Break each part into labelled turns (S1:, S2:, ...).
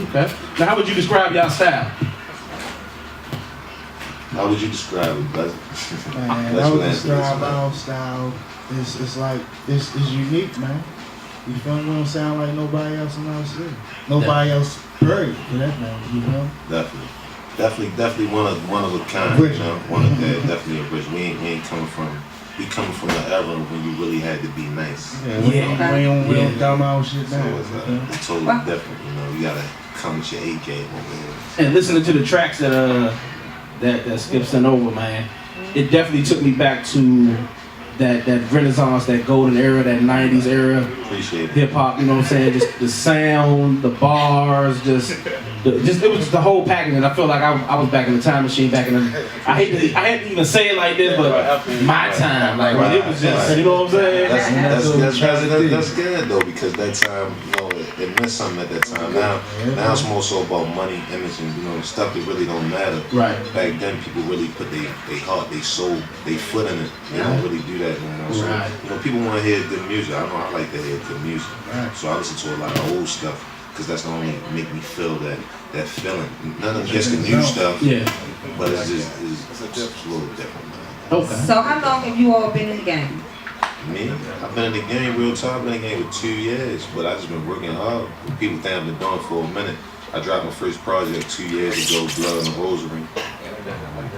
S1: Okay. Now, how would you describe y'all style?
S2: How would you describe it, brother?
S3: Man, I would describe our style. It's like it's unique, man. You feel me? We don't sound like nobody else in our city. Nobody else, period, for that matter. You know?
S2: Definitely one of a kind. You know? Definitely a bridge. We ain't coming from. We coming from the era when you really had to be nice.
S3: Yeah, we don't dumb our shit down.
S2: So it's totally different. You know, you gotta come with your A game over here.
S1: And listening to the tracks that Skip sent over, man, it definitely took me back to that Renaissance, that golden era, that 90s era.
S2: Appreciate it.
S1: Hip hop, you know what I'm saying? Just the sound, the bars, it was the whole package. And I feel like I was back in the time machine, back in the, I hate to even say it like this, but my time, like it was just, you know what I'm saying?
S2: That's good though, because that time, you know, it meant something at that time. Now it's more so about money, image, and you know, stuff that really don't matter.
S1: Right.
S2: Back then, people really put their heart, their soul, their foot in it. They don't really do that anymore. So, you know, people want to hear good music. I know I like to hear good music. So I listen to a lot of old stuff because that's the only make me feel that feeling. None of just the new stuff. Yeah. But it's a little different.
S1: Okay.
S4: So how long have you all been in the game?
S2: Me? I've been in the game real time. I've been in the game for 2 years, but I just been working hard. People think I've been doing it for a minute. I dropped my first project 2 years ago, Blood on the Rosary.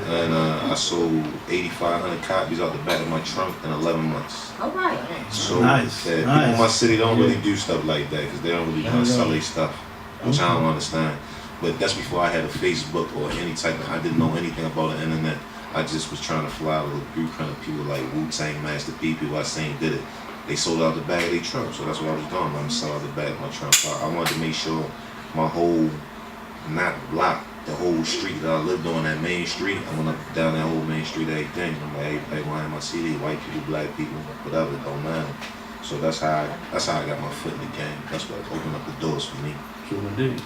S2: And I sold 8,500 copies out the back of my trunk in 11 months.
S4: All right.
S2: So people in my city don't really do stuff like that because they don't really want to sell their stuff, which I don't understand. But that's before I had a Facebook or any type of, I didn't know anything about the internet. I just was trying to fly out a blueprint of people like Wu-Tang, Master P, people I seen did it. They sold out the back of their trunk, so that's what I was doing. I'm gonna sell out the back of my trunk. So I wanted to make sure my whole, not block, the whole street that I lived on, that main street, I went up down that whole main street, everything. I'm like, everybody buying my CD, white people, black people, whatever, it don't matter. So that's how I got my foot in the game. That's what opened up the doors for me.
S1: True indeed.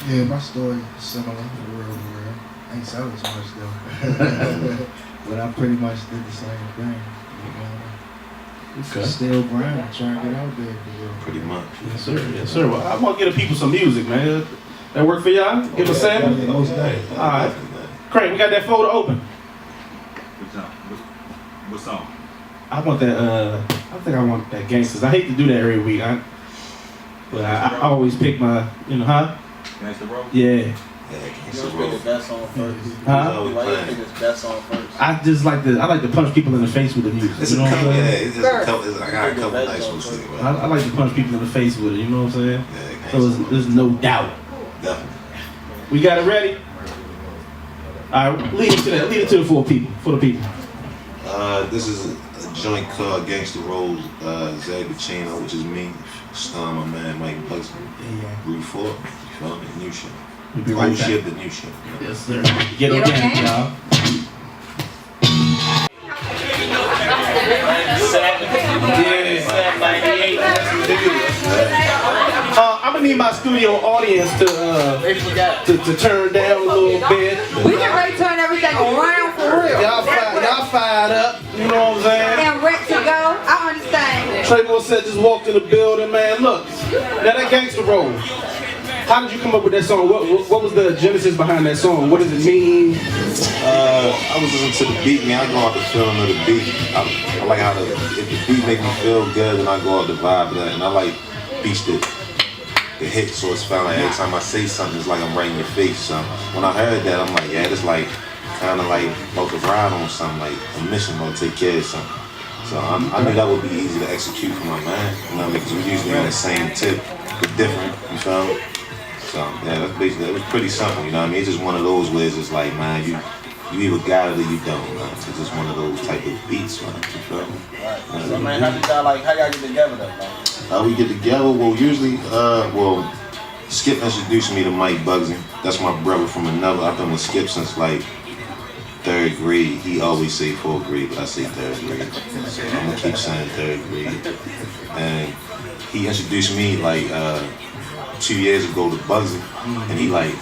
S3: Yeah, my story is similar, real. I ain't selling so much though. But I pretty much did the same thing. You know? Okay. Still grinding, trying to get out there.
S2: Pretty much.
S1: Yes, sir. Yes, sir. Well, I want to get the people some music, man. That work for y'all? Give a sample?
S3: Yeah, most days.
S1: All right. Craig, we got that folder open.
S5: What song?
S1: I want that, I think I want that Gangsters. I hate to do that every week, but I always pick my, you know,
S5: Gangsta Road?
S1: Yeah.
S6: You don't pick the best song first.
S1: Huh?
S6: Why you pick the best song first?
S1: I just like to punch people in the face with the music.
S2: It's
S1: you know what I'm saying?
S2: Yeah, it's just a couple. I got a couple nice ones too.
S1: I like to punch people in the face with it. You know what I'm saying?
S2: Yeah,
S1: so there's no doubt.
S2: Definitely.
S1: We got it ready. All right, lead it to the for the people.
S2: This is a joint called Gangsta Road, Zach Pacino, which is me, Star, my man Mike Buxton, Route 4, you feel me? New shit.
S1: We'll be right
S2: back.
S1: Shit,
S2: the new shit.
S1: Yes, sir. Get organic, y'all. I'm gonna need my studio audience to turn down a little bit.
S4: We can ready to turn everything around for real.
S1: Y'all fired up, you know what I'm saying?
S4: And ready to go, I understand.
S1: Trayvon said just walked in the building, man. Look, now that Gangsta Road. How did you come up with that song? What was the genesis behind that song? What does it mean?
S2: I was listening to the beat, man. I go out the feeling of the beat. I like how if the beat make me feel good, then I go out the vibe of that. And I like beats that hit, so it's felt like every time I say something, it's like I'm right in your face. So when I heard that, I'm like, yeah, it's like kind of like about to ride on something, like a mission, about to take care of something. So I knew that would be easy to execute for my man. You know, because we usually on the same tip, but different. You feel me? So yeah, that's basically, it was pretty simple, you know what I mean? It's just one of those where it's just like, man, you either got it or you don't, man. It's just one of those type of beats, man. You feel me?
S6: Right. So man, how y'all get together though, man?
S2: How we get together? Well, usually, Skip introduced me to Mike Bugsy. That's my brother from another. I've been with Skip since like 3rd grade. He always say 4th grade, but I say 3rd grade. So I'm gonna keep saying 3rd grade. And he introduced me like 2 years ago to Bugsy, and he like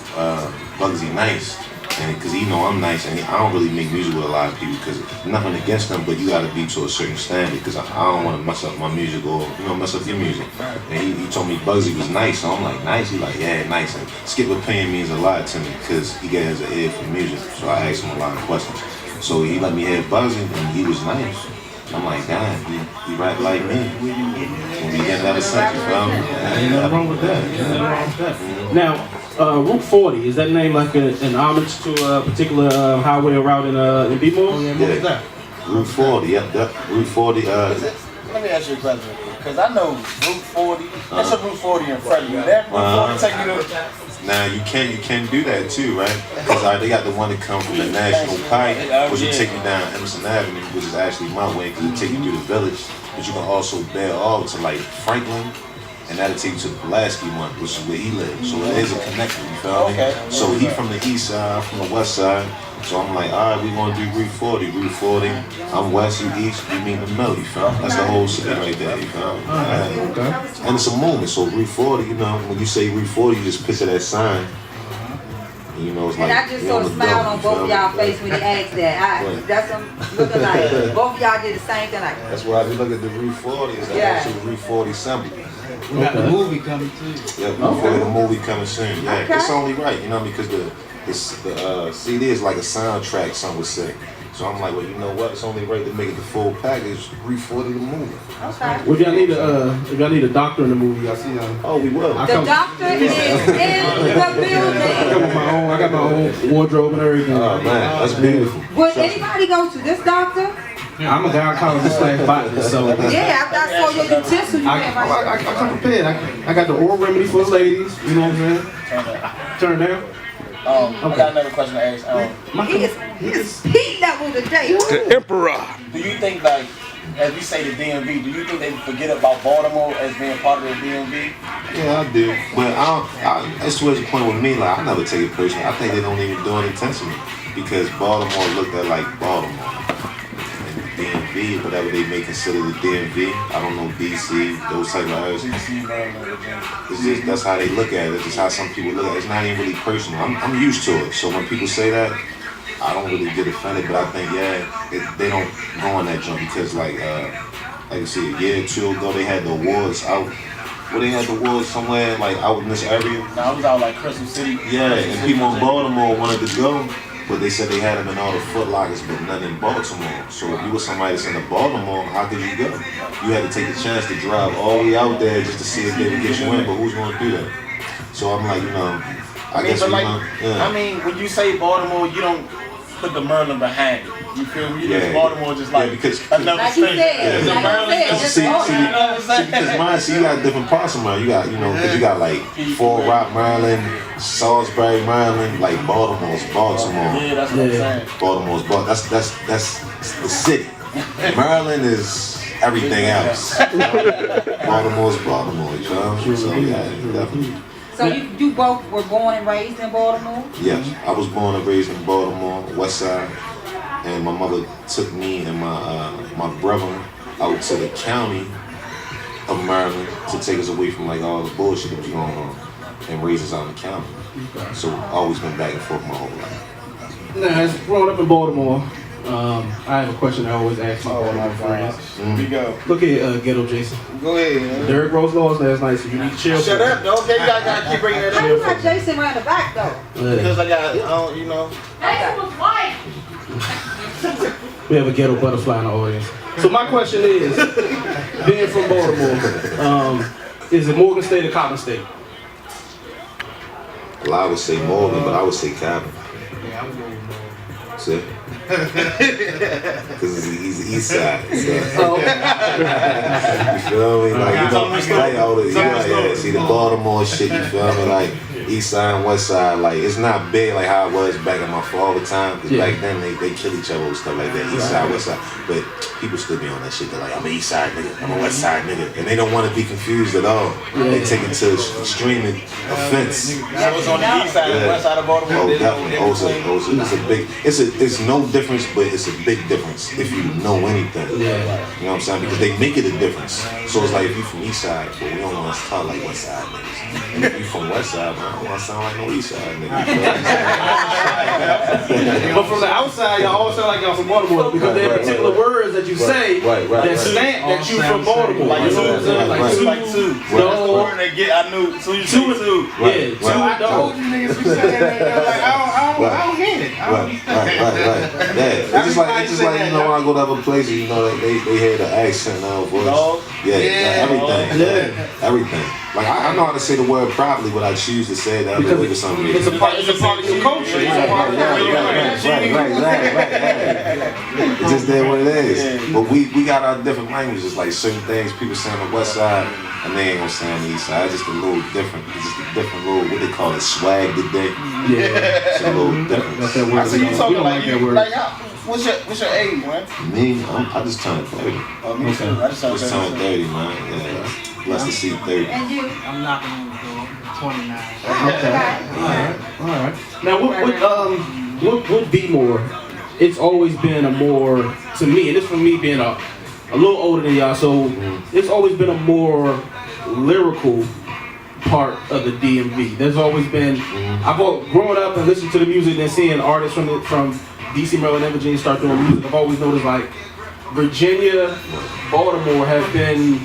S2: Bugsy Nice. And because you know I'm nice, and I don't really make music with a lot of people because nothing against them, but you got to be to a certain standard because I don't want to mess up my music or mess up your music. And he told me Bugsy was nice, so I'm like, nice? He like, yeah, nice. And skip opinion means a lot to me because he has an ear for music, so I asked him a lot of questions. So he let me hear Bugsy, and he was nice. I'm like, damn, he rap like me. When we get that essential,
S1: Ain't nothing wrong with that. Ain't nothing wrong with that. Now, Route 40, is that name like an homage to a particular highway or route in B-More?
S3: Yeah, what was that?
S2: Route 40, yep, Route 40.
S6: Let me ask you a question, because I know Route 40. That's a Route 40 in front of you. That Route 40 take you to.
S2: Now you can do that too, right? Because they got the one that comes from the National Pike, which will take you down Emerson Avenue, which is actually my way, because it take you through the village. But you can also bear all to like Franklin, and that'll take you to the Pulaski one, which is where he lives. So it is a connection, you feel me? So he from the east side, I'm from the west side. So I'm like, all right, we gonna do Route 40. Route 40, I'm west, you east, we meet in the middle, you feel me? That's the whole city right there, you feel me? And it's a movement, so Route 40, you know, when you say Route 40, you just picture that sign. And, you know, it's like,
S4: And I just saw a smile on both of y'all face when he asked that. That's what I'm looking like. Both of y'all did the same thing. Like,
S2: that's why I look at the Route 40, it's actually Route 40 symbol.
S3: We got the movie coming too.
S2: Yeah, Route 40, the movie coming soon. Yeah, it's only right, you know, because the CD is like a soundtrack, some would say. So I'm like, well, you know what? It's only right to make it the full package. Route 40 the movie.
S4: okay.
S1: Well, if y'all need a doctor in the movie, I see.
S2: Oh, we will.
S4: The doctor is in the building.
S1: I got my own wardrobe and everything.
S2: Oh man, that's beautiful.
S4: Would anybody go to this doctor?
S1: I'm a gynecologist slash botanist, so
S4: Yeah, after I saw your utensils, you came right.
S1: I come prepared. I got the oral remedy for the ladies. You know what I'm saying? Turn down.
S6: I got another question to ask.
S4: He is heat level today.
S7: The Emperor.
S6: Do you think, like, as we say the DMV, do you think they forget about Baltimore as being part of the DMV?
S2: Yeah, I do. But that's towards the point with me, like, I never take it personally. I think they don't even do it intentionally. Because Baltimore looked at like Baltimore. And DMV, whatever they may consider the DMV, I don't know, DC, those type of areas. It's just, that's how they look at it. It's just how some people look at it. It's not even really personal. I'm used to it. So when people say that, I don't really get offended, but I think, they don't go on that jump because, like you see, a year or two ago, they had the awards out. Well, they had the awards somewhere, like, out in this area.
S6: Now, it was out, like, Crystal City.
S2: Yeah, and people in Baltimore wanted to go, but they said they had them in all the Foot Lockers, but none in Baltimore. So if you were somebody that's in the Baltimore, how could you go? You had to take the chance to drive all the way out there just to see if they would get you in, but who's going to do that? So I'm like, I guess
S6: I mean, when you say Baltimore, you don't put the Merlin behind it. You feel me? Just Baltimore, just like
S2: because
S6: another
S4: like you
S6: state.
S4: said,
S6: Yeah.
S2: Because you got different parts of Maryland. You got, because you got like Fort Rock, Maryland, Salisbury, Maryland, like Baltimore's Baltimore.
S6: Yeah, that's what I'm saying.
S2: Baltimore's that's the city. Maryland is everything else. Baltimore's Baltimore, you know? So yeah, definitely.
S4: So you both were born and raised in Baltimore?
S2: Yes, I was born and raised in Baltimore, West Side, and my mother took me and my brother out to the county of Maryland to take us away from like all the bullshit that was going on and raise us out in the county. So I've always been back and forth my whole life.
S1: Now, as growing up in Baltimore, I have a question I always ask my Baltimore friends.
S6: Here we go.
S1: Look at Ghetto Jason.
S6: Go ahead, man.
S1: Derrick Rose lost last night, so you need to chill.
S6: Shut up, though. Okay, you gotta keep bringing that
S4: How
S6: up.
S4: you got Jason around the back though?
S6: Because I got,
S1: We have a ghetto butterfly in the audience. So my question is, being from Baltimore, is it Morgan State or Coppin State?
S2: Well, I would say Morgan, but I would say Coppin.
S3: Yeah, I would go with Morgan.
S2: See? Because he's the east side. So. You feel me? Like, see the Baltimore shit, you feel me? Like, east side and west side, like, it's not big like how it was back in my fall all the time. Because back then, they kill each other with stuff like that, east side, west side. But people still be on that shit. They're like, I'm an east side nigga, I'm a west side nigga. And they don't want to be confused at all. They take it to extreme offense.
S6: That was on the east side and west side of Baltimore.
S2: Oh, definitely. Also, it's a big, it's no difference, but it's a big difference if you know anything. You know what I'm saying? Because they make it a difference. So it's like, if you from east side, but we don't want to talk like west side niggas. And if you from west side, man, I don't want to sound like no east side nigga.
S1: But from the outside, y'all always sound like y'all from Baltimore because there are particular words that you say that stamp that you from Baltimore.
S6: Like
S1: You know what I'm saying?
S6: like two.
S1: No.
S6: That's the word they get. I knew. So you say two.
S1: Yeah, two.
S3: I told you niggas be saying that. Like, I don't get it. I don't get
S2: Right. Yeah, it's just like you know when I go to other places, you know they hear the accent now, voice.
S6: Dog.
S2: Yeah, everything. Like I know how to say the word properly, but I choose to say that other way for some reason.
S1: It's a part of your culture. It's a part of your
S2: Right. It's just that what it is. But we got our different languages. Like certain things people say on the west side, and they ain't gonna say on the east side. It's just a little different. It's just a different little, what they call it, swag today.
S1: Yeah.
S2: It's a little different.
S1: That's that word.
S6: I see you talking like
S1: that word.
S6: like how? What's your age, man?
S2: Me, I just turned 30.
S6: Oh, me too. I just
S2: Just turned 30, man. Yeah. Blessed to see 30.
S4: And you?
S3: I'm knocking on the door. 29.
S1: Okay. All right. Now, what would be more? It's always been a more, to me, and this for me being a little older than y'all, so it's always been a more lyrical part of the DMV. There's always been, I've growing up and listening to the music and seeing artists from DC, Maryland, and Virginia start doing music. I've always noticed like Virginia, Baltimore have been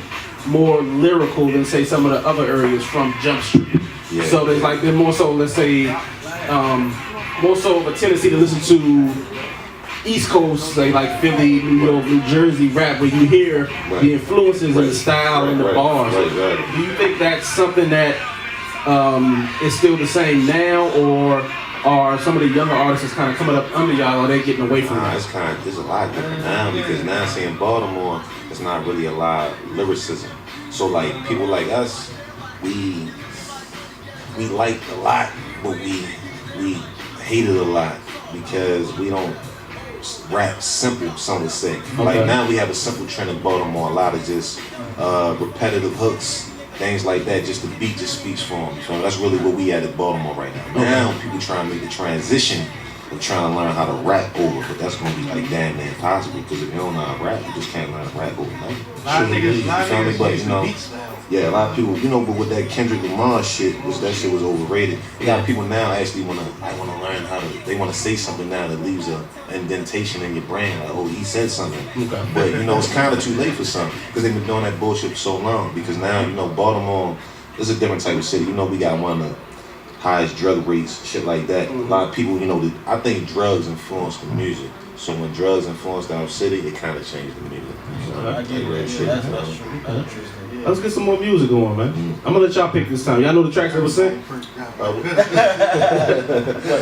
S1: more lyrical than say some of the other areas from Jump Street.
S2: Yeah.
S1: So there's like been more so, let's say, more so of a tendency to listen to East Coast, say like Philly, New York, New Jersey rap, where you hear the influences and the style and the bars.
S2: Right.
S1: Do you think that's something that is still the same now, or are some of the younger artists that's kind of coming up under y'all, are they getting away from that?
S2: It's a lot different now because now seeing Baltimore, it's not really a lot of lyricism. So like people like us, we like a lot, but we hate it a lot because we don't rap simple, some would say. Like now we have a simple trend in Baltimore, a lot of just repetitive hooks, things like that, just the beat just speaks for them. So that's really what we at Baltimore right now. Now people trying to make the transition of trying to learn how to rap over, but that's going to be like damn near impossible because if you don't know how to rap, you just can't learn to rap over.
S3: A lot of niggas
S2: But
S3: use the beat style.
S2: yeah, a lot of people, but with that Kendrick Lamar shit, that shit was overrated. A lot of people now actually want to learn how to, they want to say something now that leaves an indentation in your brain, like, oh, he said something. But, it's kind of too late for some, because they've been doing that bullshit for so long, because now, Baltimore is a different type of city. We got one of the highest drug rates, shit like that. A lot of people, I think drugs influence the music. So when drugs influenced our city, it kind of changed the music.
S6: I get it. That's true.
S1: Let's get some more music going, man. I'm gonna let y'all pick this time. Y'all know the tracks that was sent?
S6: What,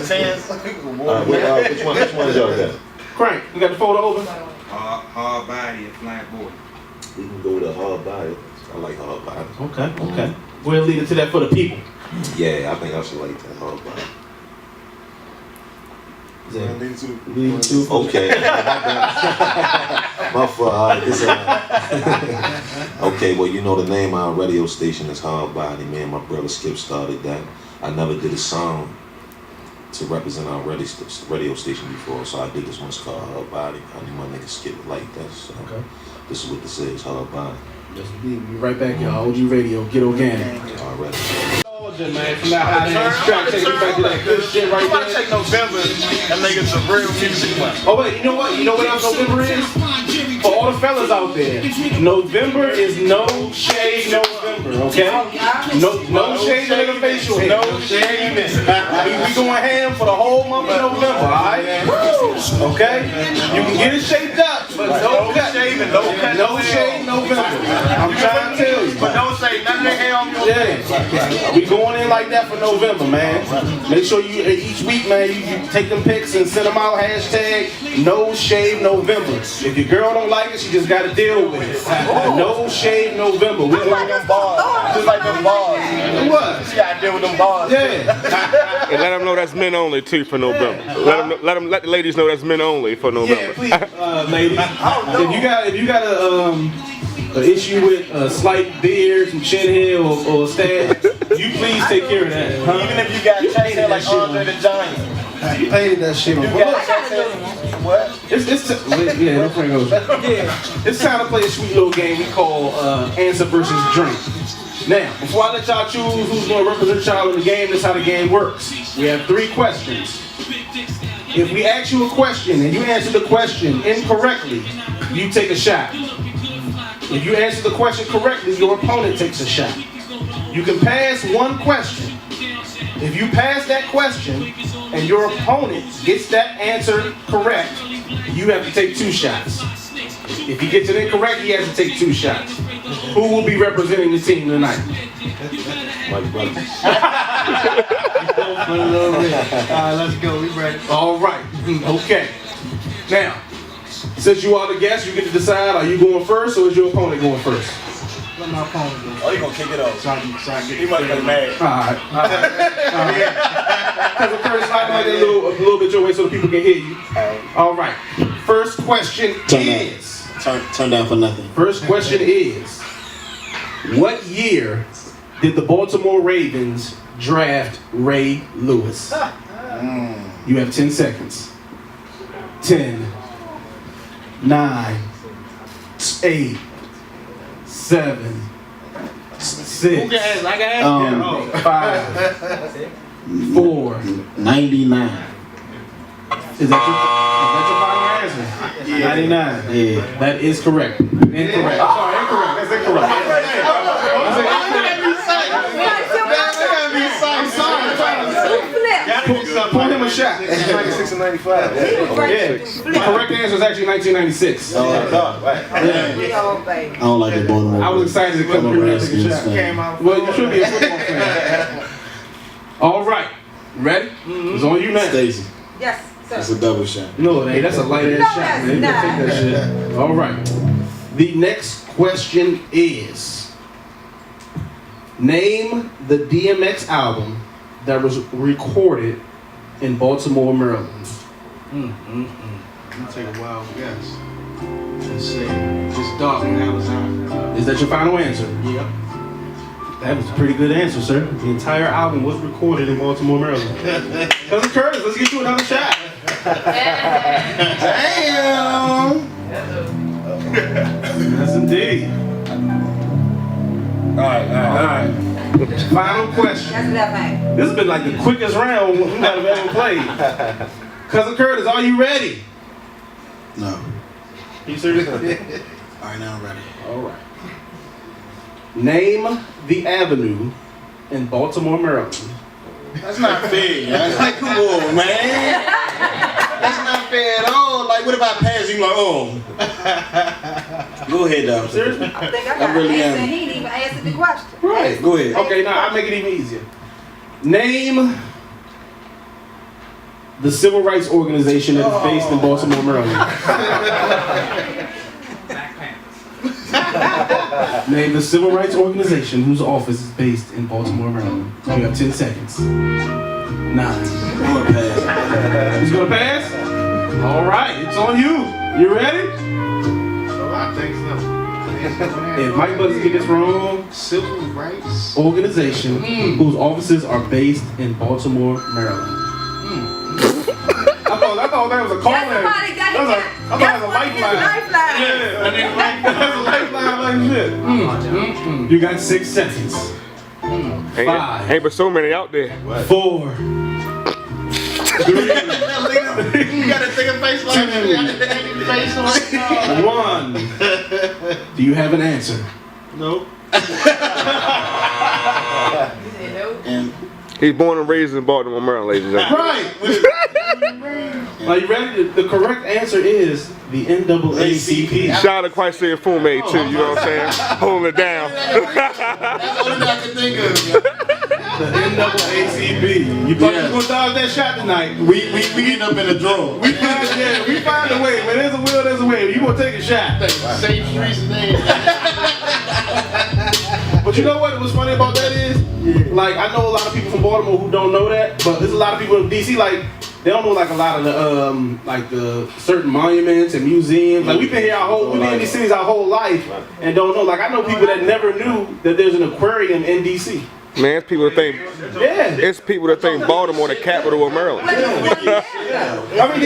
S6: Chance?
S2: Which one is y'all got?
S1: Crank, you got the photo open?
S5: Hard body and flat boy.
S2: We can go with a hard body. I like hard body.
S1: Okay. We'll lead it to that for the people.
S2: Yeah, I think I should like that hard body. Okay. My fault. Okay, well, the name of our radio station is Hard Body. Me and my brother Skip started that. I never did a song to represent our radio station before, so I did this one. It's called Hard Body. I knew my nigga Skip would like that, so this is what this is, Hard Body.
S1: Yes, indeed. We'll be right back, y'all. OGradio, get organic.
S2: All right.
S1: Man, from that high end track, take it back to that good shit right
S6: there.
S1: there.
S6: Take November and make it some real music.
S1: Oh wait, you know what else November is? For all the fellas out there, November is no shade November, okay? No shade in the facial hair. No shade. We going ham for the whole month of November, alright? Okay? You can get it shaped up, but no cut. No shade November. I'm trying to tell you.
S6: But don't say nothing hair on your face.
S1: We going in like that for November, man. Make sure you each week, man, you take them pics and send them out. Hashtag No Shave November. If your girl don't like it, she just got to deal with it. No Shave November. We
S6: just like them bars. Just like them bars.
S1: What?
S6: She got to deal with them bars.
S1: Yeah.
S7: And let them know that's men only too for November. Let the ladies know that's men only for November.
S1: Yeah, please, ladies. If you got an issue with a slight beard, some chin hair, or stash, you please take care of that.
S6: Even if you got chest hair like Andre the Giant.
S1: You painted that shit on.
S6: What?
S1: It's time to play a sweet little game we call Answer versus Drink. Now, before I let y'all choose who's going to represent y'all in the game, this is how the game works. We have 3 questions. If we ask you a question and you answer the question incorrectly, you take a shot. If you answer the question correctly, your opponent takes a shot. You can pass one question. If you pass that question and your opponent gets that answer correct, you have to take 2 shots. If he gets it incorrect, he has to take 2 shots. Who will be representing the team tonight?
S2: My brother.
S3: Let's go. We ready.
S1: All right. Okay. Now, since you are the guest, you get to decide, are you going first or is your opponent going first?
S3: Let my opponent go.
S6: Oh, you gonna kick it off?
S3: So I can get
S6: He might be mad.
S1: Alright. Because the first slide might be a little bit your way so the people can hear you. Alright. First question is.
S8: Turn down for nothing.
S1: First question is. What year did the Baltimore Ravens draft Ray Lewis? You have 10 seconds. 10, 9, 8, 7, 6, 5, 4.
S8: 99.
S1: Is that your final answer?
S8: Yeah.
S1: 99.
S8: Yeah.
S1: That is correct. Incorrect. Sorry, incorrect. That's incorrect. I'm sorry. Point him a shot.
S2: 96 and 95.
S1: Yeah. The correct answer is actually 1996.
S8: I don't like the Baltimore.
S1: I was excited to come here and take a shot. Well, you should be a football fan. All right. Ready? It's on you now.
S8: Stacy.
S4: Yes, sir.
S8: It's a double shot.
S1: No, it ain't. That's a light ass shot, man. You can take that shit. All right. The next question is: name the DMX album that was recorded in Baltimore, Maryland.
S3: Let me take a wild guess. Let's say it's Dalton, Alexander.
S1: Is that your final answer?
S3: Yep.
S1: That was a pretty good answer, sir. The entire album was recorded in Baltimore, Maryland. Cousin Curtis, let's get you another shot. Damn! Yes, indeed.
S6: All right.
S1: Final question.
S4: That's left hand.
S1: This has been like the quickest round we might have ever played. Cousin Curtis, are you ready?
S8: No.
S1: You serious?
S8: All right, now I'm ready.
S1: All right. Name the avenue in Baltimore, Maryland.
S8: That's not fair. Like, come on, man. That's not fair at all. Like, what if I pass you? Like, oh. Go ahead, though.
S1: Seriously?
S4: I think I got
S8: really
S4: an answer.
S8: am.
S4: He didn't even answer the question.
S1: Right.
S8: Go ahead.
S1: Okay, now I'll make it even easier. Name the civil rights organization that is based in Baltimore, Maryland. Name the civil rights organization whose office is based in Baltimore, Maryland. You have 10 seconds. 9.
S8: I'm gonna pass.
S1: Who's gonna pass? All right, it's on you. You ready?
S3: So I think so.
S1: If Mike doesn't get this wrong,
S3: Civil rights.
S1: organization whose offices are based in Baltimore, Maryland. I thought that was a call in.
S4: That's somebody got
S1: I thought that was a lifeline. Yeah, that's a lifeline like shit. You got 6 seconds. 5.
S7: Ain't but so many out there.
S1: 4. 3.
S8: You gotta take a face like that.
S1: 1. Do you have an answer?
S3: Nope.
S8: And
S7: He's born and raised in Baltimore, Maryland, ladies and gentlemen.
S1: Right. Are you ready? The correct answer is the NAACP.
S7: Shout out to quite saying full mate too, you know what I'm saying? Holding it down.
S8: that's the only thing I can think of.
S1: The NAACP. You thought you were gonna dodge that shot tonight?
S8: We end up in a draw.
S1: We find a way. When there's a will, there's a way. You gonna take a shot.
S8: Safe streets name.
S1: But you know what was funny about that is, like, I know a lot of people from Baltimore who don't know that, but there's a lot of people in DC, like, they don't know like a lot of the like the certain monuments and museums. Like we've been here we've been in these cities our whole life and don't know. Like I know people that never knew that there's an aquarium in DC.
S7: Man, it's people that think
S1: Yeah.
S7: Baltimore the capital of Maryland.
S1: I mean,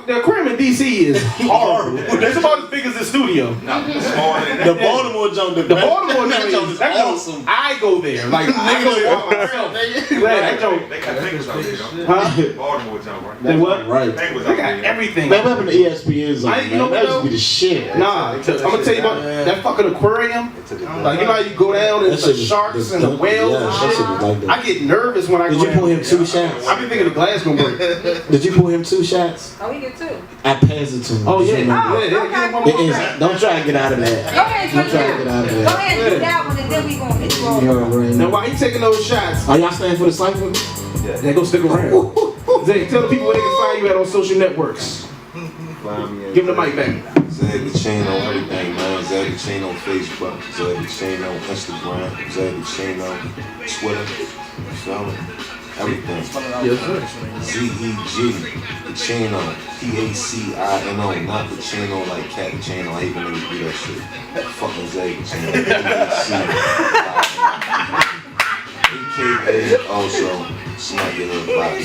S1: the aquarium in DC is horrible. It's about as big as the studio.
S8: The Baltimore jump,
S1: The Baltimore jump is
S8: awesome.
S1: I go there. Like, I go there by myself. That joke.
S5: They got niggas out there, though.
S1: Huh?
S5: Baltimore jump, right?
S1: They what?
S8: Right.
S5: They was
S1: They
S5: out
S1: got
S5: there.
S1: everything.
S8: Man, what happened to ESPN zone,
S1: You know
S8: man?
S1: what,
S8: That used
S1: though?
S8: to be the shit.
S1: Nah, I'm gonna tell you about that fucking aquarium. Like, you know how you go down and
S8: That
S1: the
S8: shit was-
S1: sharks and the whales
S8: yeah,
S1: and
S8: that
S1: shit?
S8: shit was like that.
S1: I get nervous when I
S8: Did
S1: go
S8: you pull
S1: down
S8: him 2 shots?
S1: I be thinking the glass gonna break.
S8: Did you pull him 2 shots?
S4: Oh, we get two.
S8: I passed it to him.
S1: Oh,
S8: Just
S1: yeah.
S8: remember.
S1: Yeah, get one
S8: It
S1: more
S8: is,
S1: back.
S8: don't try to get out of that.
S4: Go ahead,
S8: Don't try to get out of
S4: Go
S8: that.
S4: ahead and do that one, and then we gonna hit you
S8: You
S4: over.
S8: know what I mean?
S1: Now, while he taking those shots,
S8: Are y'all staying for the cypher?
S1: they go stick around. Zay, tell the people where they can find you at on social networks. Give them the mic back.
S2: Zay the Chain on everything, man. Zay the Chain on Facebook. Zay the Chain on Instagram. Zay the Chain on Twitter. You feel me? Everything.
S1: Yes, sir.
S2: Z-E-G. The Chino. P-A-C-I-N-O. Not the Chino like cat. The Chino. I hate when niggas do that shit. Fucking Zay the Chino. AKA also Smack Your Hood Body.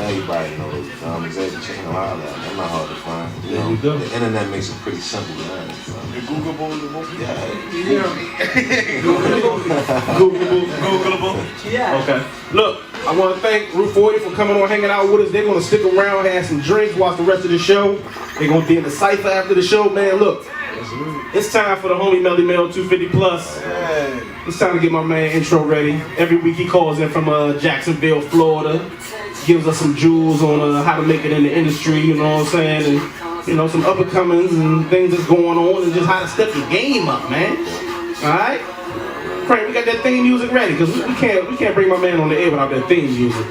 S2: Everybody knows. Zay the Chino. I'm not hard to find. You know, the internet makes it pretty simple, man.
S1: Googleable. Yeah. Okay. Look, I want to thank Route 40 for coming on, hanging out with us. They're going to stick around, have some drinks, watch the rest of the show. They're going to be in the cypher after the show. Man, look, it's time for the homie Melly Mel 250 Plus. It's time to get my man intro ready. Every week he calls in from Jacksonville, Florida. Gives us some jewels on how to make it in the industry, you know what I'm saying? And, you know, some up-and-comings and things that's going on and just how to step your game up, man. Alright? Frank, we got that theme music ready, because we can't bring my man on the air without that theme music.